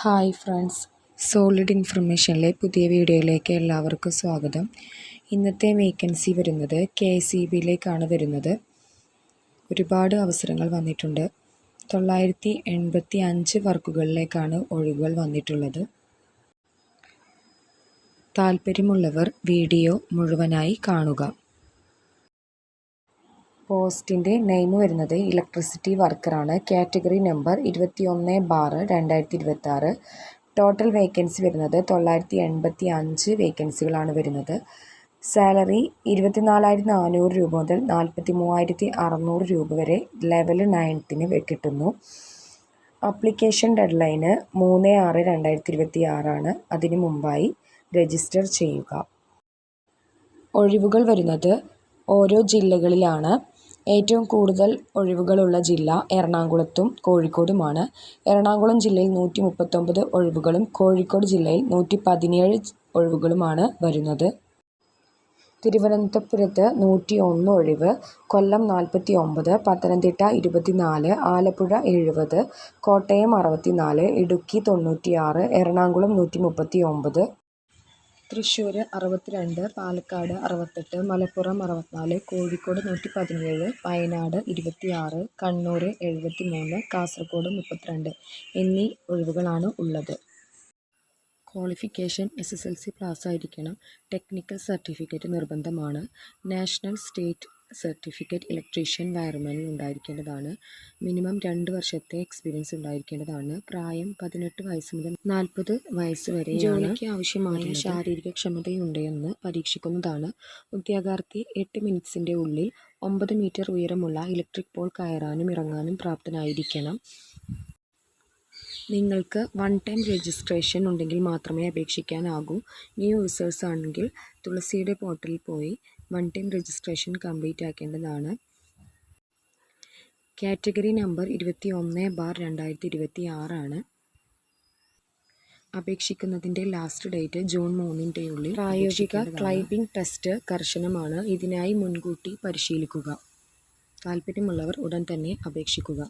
Hi friends, solid ഇൻഫർമേഷനിലെ പുതിയ വീഡിയോയിലേക്ക് എല്ലാവർക്കും സ്വാഗതം. ഇന്നത്തെ വേക്കൻസി വരുന്നത് KCBയിലേക്കാണ് വരുന്നത്. ഒരുപാട് അവസരങ്ങൾ വന്നിട്ടുണ്ട്. 985 വർക്കുകളിലേക്കാണ് ഒഴിവുകൾ വന്നിട്ടുള്ളത്. താല്പര്യമുള്ളവർ വീഡിയോ മുഴുവനായി കാണുക. പോസ്റ്റിൻ്റെ നെയിം വരുന്നത് ഇലക്ട്രിസിറ്റി വർക്കറാണ്. Category number 21/2026. ടോട്ടൽ വേക്കൻസി വരുന്നത് 985 വേക്കൻസികളാണ് വരുന്നത്. സാലറി 24,400 രൂപ മുതൽ 43,600 രൂപ വരെ ലെവൽ 9ന് കിട്ടുന്നു. ആപ്ലിക്കേഷൻ ഡെഡ്ലൈന് 3/6/2026 അതിനു മുമ്പായി രജിസ്റ്റർ ചെയ്യുക. ഒഴിവുകൾ വരുന്നത് ഓരോ ജില്ലകളിലാണ്. ഏറ്റവും കൂടുതൽ ഒഴിവുകളുള്ള ജില്ല എറണാകുളത്തും കോഴിക്കോടുമാണ്. എറണാകുളം ജില്ലയിൽ 139 ഒഴിവുകളും കോഴിക്കോട് ജില്ലയിൽ 117 ഒഴിവുകളുമാണ് വരുന്നത്. തിരുവനന്തപുരത്ത് 101 ഒഴിവ്, കൊല്ലം 49, പത്തനംതിട്ട 24, ആലപ്പുഴ 70, കോട്ടയം 64, ഇടുക്കി 96, എറണാകുളം 139, തൃശ്ശൂർ 62, പാലക്കാട് 68, മലപ്പുറം 64, കോഴിക്കോട് 117, വയനാട് 26, കണ്ണൂർ 73, കാസർഗോഡ് 32 എന്നീ ഒഴിവുകളാണ് ഉള്ളത്. ക്വാളിഫിക്കേഷൻ SSLC പാസ്സായിരിക്കണം. ടെക്നിക്കൽ സർട്ടിഫിക്കറ്റ് നിർബന്ധമാണ്. നാഷണൽ സ്റ്റേറ്റ് സർട്ടിഫിക്കറ്റ് ഇലക്ട്രീഷ്യൻ വയർമാനിൽ ഉണ്ടായിരിക്കേണ്ടതാണ്. മിനിമം 2 വർഷത്തെ എക്സ്പീരിയൻസ് ഉണ്ടായിരിക്കേണ്ടതാണ്. പ്രായം 18 വയസ്സ് മുതൽ 40 വയസ്സ് വരെ. ജോലിക്ക് ആവശ്യമായ ശാരീരിക ക്ഷമതയുണ്ടെന്ന് പരീക്ഷിക്കുന്നതാണ്. ഉദ്യോഗാർത്ഥി 8 മിനിറ്റ്സിൻ്റെ ഉള്ളിൽ 9 മീറ്റർ ഉയരമുള്ള ഇലക്ട്രിക് പോൾ കയറാനും ഇറങ്ങാനും പ്രാപ്തനായിരിക്കണം. നിങ്ങൾക്ക് 1 ടൈം രജിസ്ട്രേഷൻ ഉണ്ടെങ്കിൽ മാത്രമേ അപേക്ഷിക്കാനാകൂ. ന്യൂ യൂസേഴ്സ് ആണെങ്കിൽ തുളസിയുടെ പോർട്ടലിൽ പോയി 1 ടൈം രജിസ്ട്രേഷൻ കംപ്ലീറ്റ് ആക്കേണ്ടതാണ്. കാറ്റഗറി നമ്പർ 21/2026 അപേക്ഷിക്കുന്നതിൻ്റെ ലാസ്റ്റ് ഡേറ്റ് ജൂൺ 3 ഉള്ളിൽ. പ്രായോഗിക ക്ലൈംബിംഗ് ടെസ്റ്റ് കർശനമാണ്. ഇതിനായി മുൻകൂട്ടി പരിശീലിക്കുക. താല്പര്യമുള്ളവർ ഉടൻ തന്നെ അപേക്ഷിക്കുക.